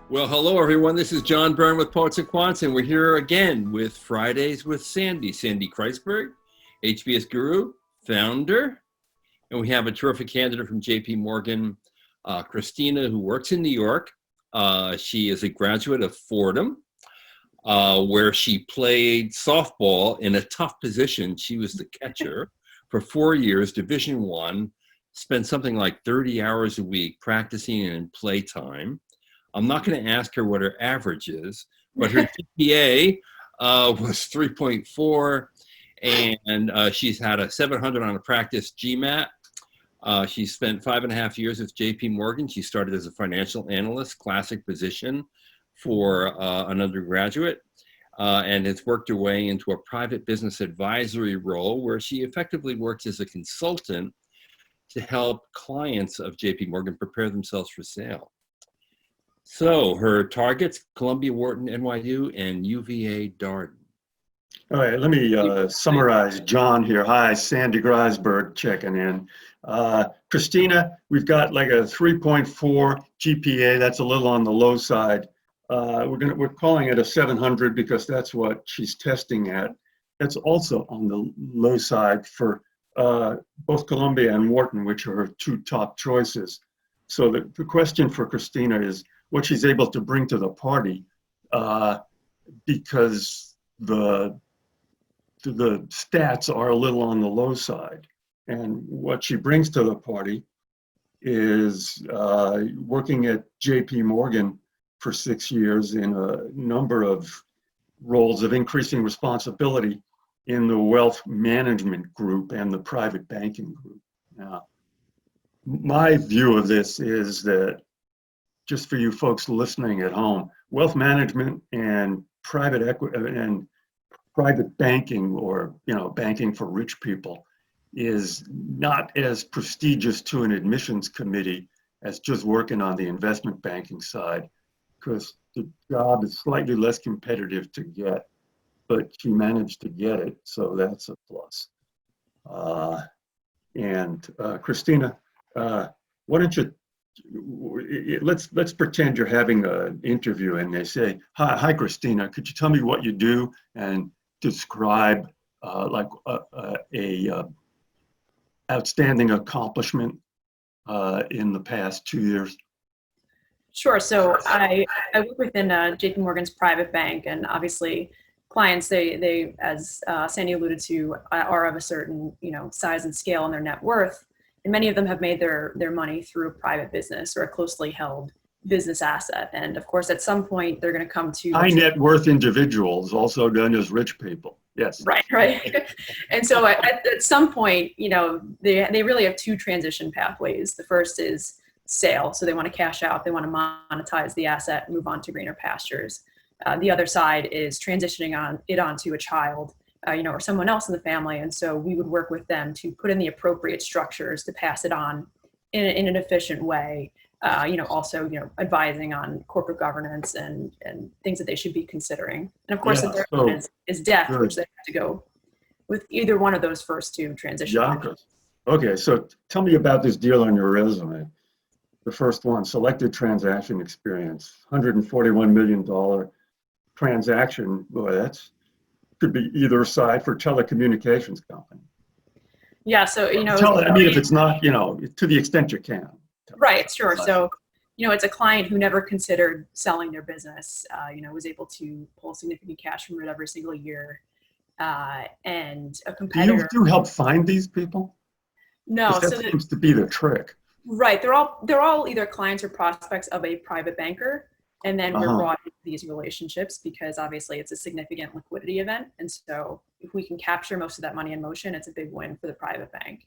Well, hello, everyone. This is John Byrne with Poets&Quants, and we're here again with Fridays with Sandy Kreisberg, HBS guru, founder, and we have a terrific candidate from JP Morgan, Christina, who works in New York. She is a graduate of Fordham, where she played softball in a tough position. She was the catcher for 4 years, Division I, spent something like 30 hours a week practicing in playtime. I'm not going to ask her what her average is, but her GPA was 3.4, and she's had a 700 on a practice GMAT. She spent 5.5 years with JP Morgan. She started as a financial analyst, classic position for an undergraduate, and has worked her way into a private business advisory role where she effectively works as a consultant to help clients of JP Morgan prepare themselves for sale. So her targets, Columbia, Wharton, NYU, and UVA Darden. All right, let me summarize John here. Hi, Sandy Kreisberg checking in. Christina, we've got like a 3.4 GPA. That's a little on the low side. We're calling it a 700 because that's what she's testing at. That's also on the low side for both Columbia and Wharton, which are her two top choices. So the question for Christina is what she's able to bring to the party, because the stats are a little on the low side. And what she brings to the party is working at JP Morgan for 6 years in a number of roles of increasing responsibility in the wealth management group and the private banking group. Now, my view of this is that, just for you folks listening at home, wealth management and private equity and private banking, or banking for rich people, is not as prestigious to an admissions committee as just working on the investment banking side, because the job is slightly less competitive to get, but she managed to get it, so that's a plus. Christina, why don't you, let's pretend you're having an interview and they say, hi Christina, could you tell me what you do and describe like a outstanding accomplishment in the past 2 years? Sure. So I work within JP Morgan's private bank, and obviously clients, they as Sandy alluded to, are of a certain size and scale and their net worth. And many of them have made their money through a private business or a closely held business asset. And of course, at some point, they're going to come to high net worth individuals, also known as rich people. Yes. Right. And so at some point, they really have two transition pathways. The first is sale. So they want to cash out. They want to monetize the asset, move on to greener pastures. The other side is transitioning onto a child, or someone else in the family. And so we would work with them to put in the appropriate structures to pass it on in an efficient way. Also, advising on corporate governance and things that they should be considering. And of course, the third one is death, which they have to go with either one of those first two transition options. Okay, so tell me about this deal on your resume. The first one, selected transaction experience, $141 million transaction. Boy, that's could be either side for telecommunications company. Yeah, so if it's not, to the extent you can. Right, sure. So, it's a client who never considered selling their business. Was able to pull significant cash from it every single year, and a competitor. Do you help find these people? No, that seems to be the trick. Right, they're all either clients or prospects of a private banker. And then we're brought into these relationships because obviously it's a significant liquidity event. And so if we can capture most of that money in motion, it's a big win for the private bank.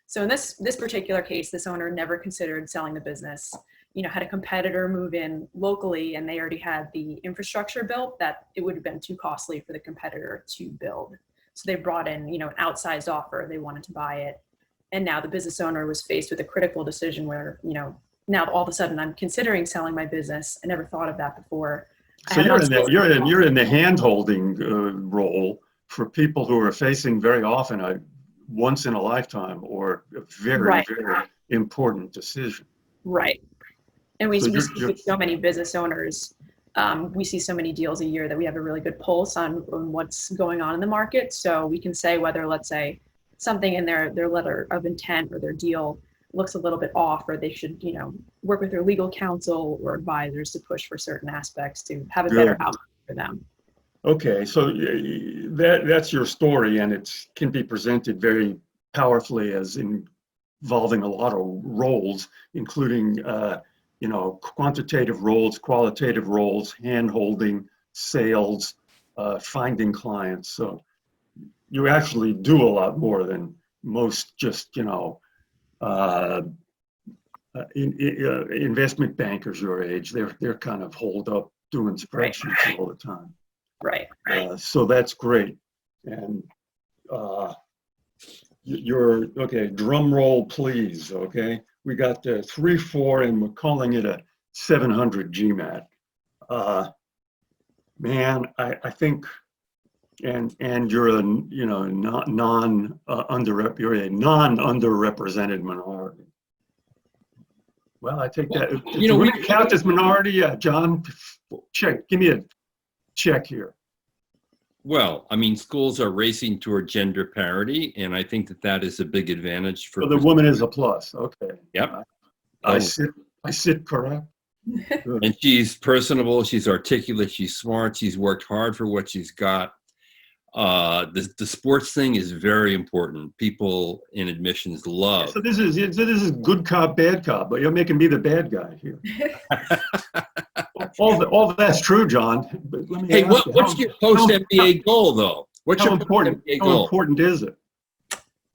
So in this particular case, this owner never considered selling the business, had a competitor move in locally, and they already had the infrastructure built that it would have been too costly for the competitor to build. So they brought in, an outsized offer. They wanted to buy it. And now the business owner was faced with a critical decision where, now all of a sudden I'm considering selling my business. I never thought of that before. So you're in the hand-holding role for people who are facing very often a once in a lifetime or a very important decision. Right. And we So you're, speak with so many business owners. We see so many deals a year that we have a really good pulse on what's going on in the market. So we can say whether, let's say, something in their letter of intent or their deal looks a little bit off, or they should, work with their legal counsel or advisors to push for certain aspects to have a better outcome for them. Okay, so that's your story, and it can be presented very powerfully as involving a lot of roles, including quantitative roles, qualitative roles, hand-holding, sales, finding clients. So you actually do a lot more than most just investment bankers your age. They're kind of holed up doing spreadsheets all the time. Right. So that's great. And you're okay. Drum roll, please. Okay, we got the 3-4, and we're calling it a 700 GMAT. Man, I think, and you're a non-underrepresented minority. Well, I take that. Do we count as minority? John, give me a check here. Well, I mean, schools are racing toward gender parity, and I think that is a big advantage for. So the woman is a plus. Okay. Yep. I sit correct. And she's personable. She's articulate. She's smart. She's worked hard for what she's got. The sports thing is very important. People in admissions love. So this is good cop, bad cop, but you're making me the bad guy here. all that's true, John. But let me hey, ask what's your post MBA goal, though? How important is it?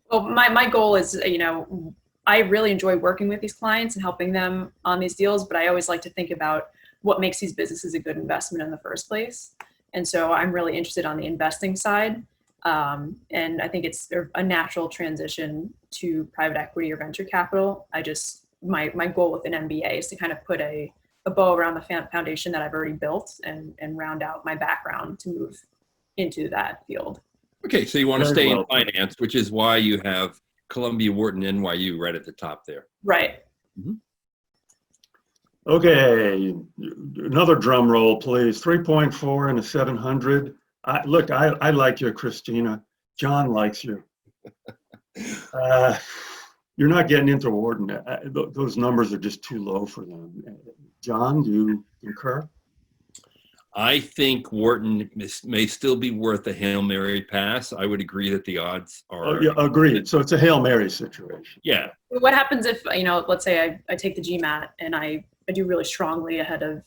Well, my goal is, I really enjoy working with these clients and helping them on these deals, but I always like to think about what makes these businesses a good investment in the first place. And so I'm really interested on the investing side. And I think it's a natural transition to private equity or venture capital. My goal with an MBA is to kind of put a bow around the foundation that I've already built and round out my background to move into that field. Okay, so you want to stay in finance, which is why you have Columbia, Wharton, NYU right at the top there. Right. Mm-hmm. Okay, another drum roll, please. 3.4 and a 700. I like you, Christina. John likes you. You're not getting into Wharton. Those numbers are just too low for them. John, do you concur? I think Wharton may still be worth a Hail Mary pass. I would agree that the odds are. Oh, yeah, agreed. So it's a Hail Mary situation. Yeah. What happens if, let's say I take the GMAT and I do really strongly ahead of,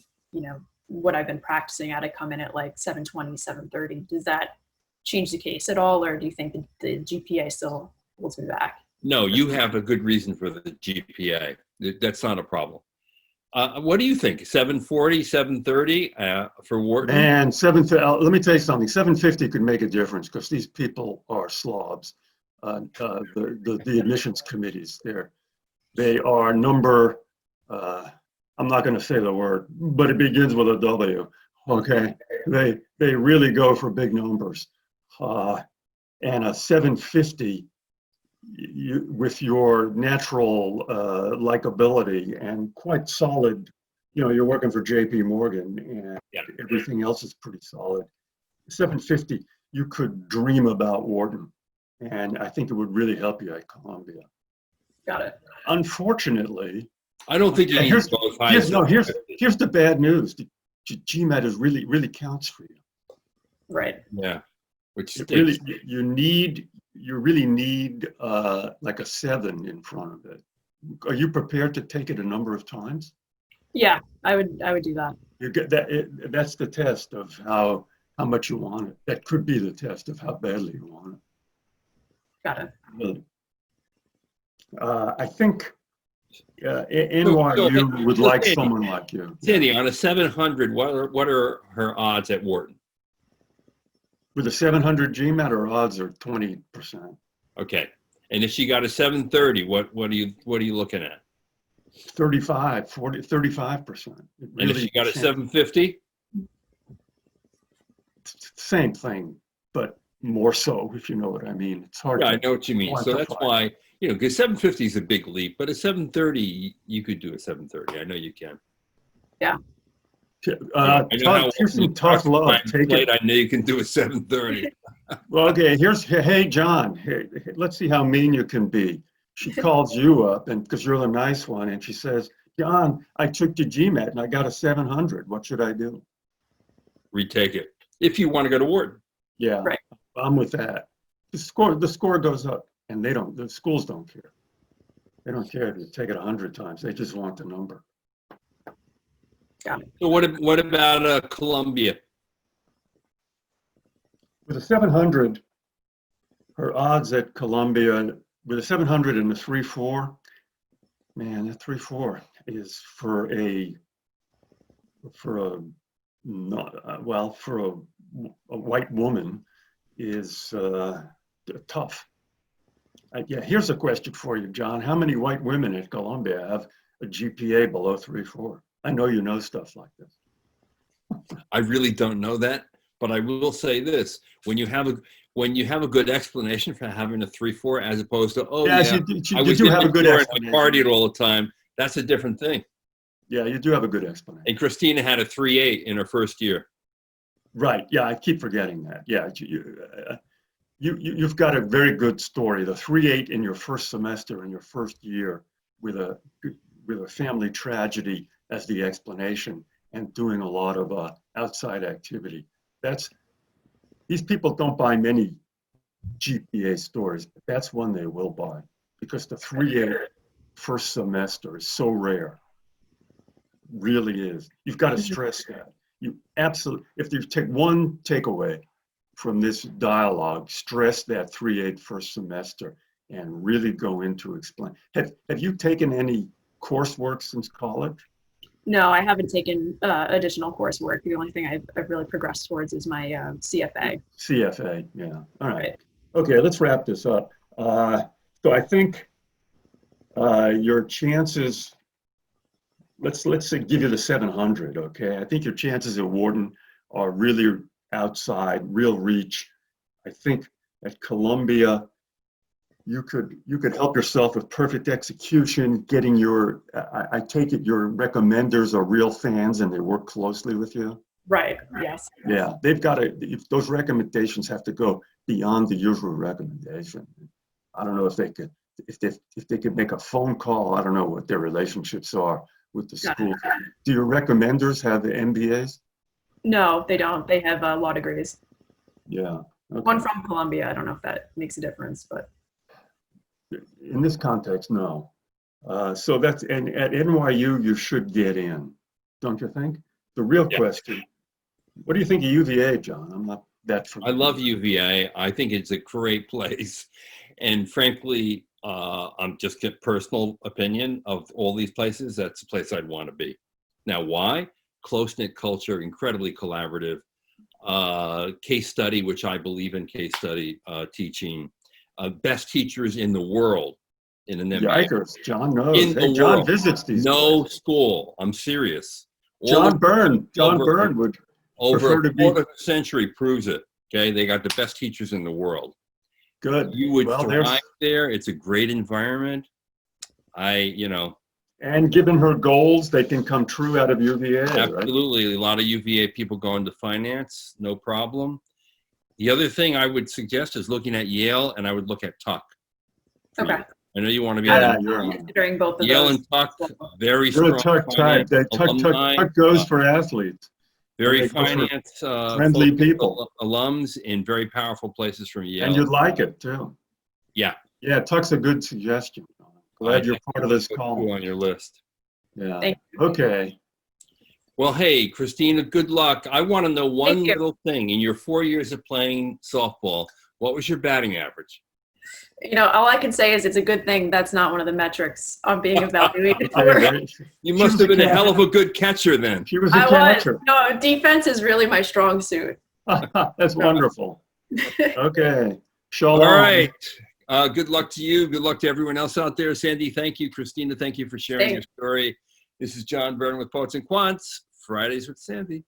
what I've been practicing at. I come in at like 720, 730. Does that change the case at all? Or do you think the GPA still holds me back? No, you have a good reason for the GPA. That's not a problem. What do you think? 740, 730 for Wharton? And let me tell you something. 750 could make a difference because these people are slobs. The admissions committees, they are number. I'm not going to say the word, but it begins with a W. Okay, they really go for big numbers, and a 750. With your natural likability and quite solid, you're working for JP Morgan and everything else is pretty solid. 750, you could dream about Wharton, and I think it would really help you at Columbia. Got it. Unfortunately, I don't think you need both. Here's the bad news. The GMAT is really counts for you. Right. Yeah. Which really you really need like a 7 in front of it. Are you prepared to take it a number of times? Yeah, I would do that. You get that. That's the test of how much you want it. That could be the test of how badly you want it. Got it. Really. I think NYU would like someone like you. Sandy, on a 700, what are her odds at Wharton? With a 700 GMAT, her odds are 20%. Okay, and if she got a 730, what are you looking at? 35%. Really, and if she got a 750? Same thing, but more so, if you know what I mean. It's hard. Yeah, I know what you mean. So that's why, because 750 is a big leap, but a 730, you could do a 730. I know you can. I know how Here's some tough love. Take plate. it. I know you can do at 7:30. Well, okay, hey, John, hey, let's see how mean you can be. She calls you up, and because you're the nice one, and she says, John, I took your GMAT and I got a 700. What should I do? Retake it if you want to go to Wharton. Yeah, Right. I'm with that. The score goes up, and the schools don't care. They don't care if you take it 100 times. They just want the number. So what about Columbia? With a 700, her odds at Columbia, with a 700 and a 3.4, man, that 3.4 is for a white woman is tough. Yeah, here's a question for you, John. How many white women at Columbia have a GPA below 3.4? I know you know stuff like this. I really don't know that, but I will say this: when you have a good explanation for having a 3.4, as opposed to you do have a good explanation. I partied all the time. That's a different thing. Yeah, you do have a good explanation. And Christina had a 3.8 in her first year. Right. Yeah, I keep forgetting that. Yeah, you've got a very good story. The 3.8 in your first semester in your first year with a family tragedy as the explanation and doing a lot of outside activity. These people don't buy many GPA stories, but that's one they will buy because the 3.8 first semester is so rare. Really is. You've got to stress that. You absolutely, if you take one takeaway from this dialogue, stress that 3.8 first semester and really go into explain. Have you taken any coursework since college? No, I haven't taken additional coursework. The only thing I've really progressed towards is my CFA. CFA, yeah. All right. Okay, let's wrap this up. So I think your chances, let's say give you the 700, okay? I think your chances at Wharton are really outside, real reach. I think at Columbia, you could help yourself with perfect execution, getting I take it your recommenders are real fans and they work closely with you. Right, yes. Yeah, those recommendations have to go beyond the usual recommendation. I don't know if they could make a phone call. I don't know what their relationships are with the school. Do your recommenders have the MBAs? No, they don't. They have law degrees. Yeah. Okay. One from Columbia. I don't know if that makes a difference, but. In this context, no. So and at NYU, you should get in, don't you think? The real question, what do you think of UVA, John? I'm not that familiar. I love UVA. I think it's a great place. And frankly, I'm just a personal opinion of all these places. That's the place I'd want to be. Now, why? Close-knit culture, incredibly collaborative. Case study, which I believe in case study teaching. Best teachers in the world in an MBA. Yikers, John knows. John world. visits these places. School. I'm serious. John Byrne would over prefer a quarter of a century proves it. Okay, they got the best teachers in the world. Good. You would thrive there. It's a great environment. And given her goals, they can come true out of UVA. Absolutely, right? A lot of UVA people go into finance, no problem. The other thing I would suggest is looking at Yale, and I would look at Tuck. Okay. I know you want to be considering both of Yale those. and Tuck, very strong. Tuck goes for athletes. Very finance friendly people, alums in very powerful places from Yale. And you'd like it too. Yeah. Yeah, Tuck's a good suggestion. Glad you're part of this call. On your list. Yeah. Okay. Well, hey, Christina, good luck. I want to know one little thing. In your 4 years of playing softball, what was your batting average? All I can say is it's a good thing that's not one of the metrics I'm being evaluated for. You must have been a hell of a good catcher then. She was a catcher. No, defense is really my strong suit. That's wonderful. Okay. Shalom. All right. Good luck to you. Good luck to everyone else out there. Sandy, thank you. Christina, thank you for sharing your story. This is John Byrne with Poets and Quants, Fridays with Sandy.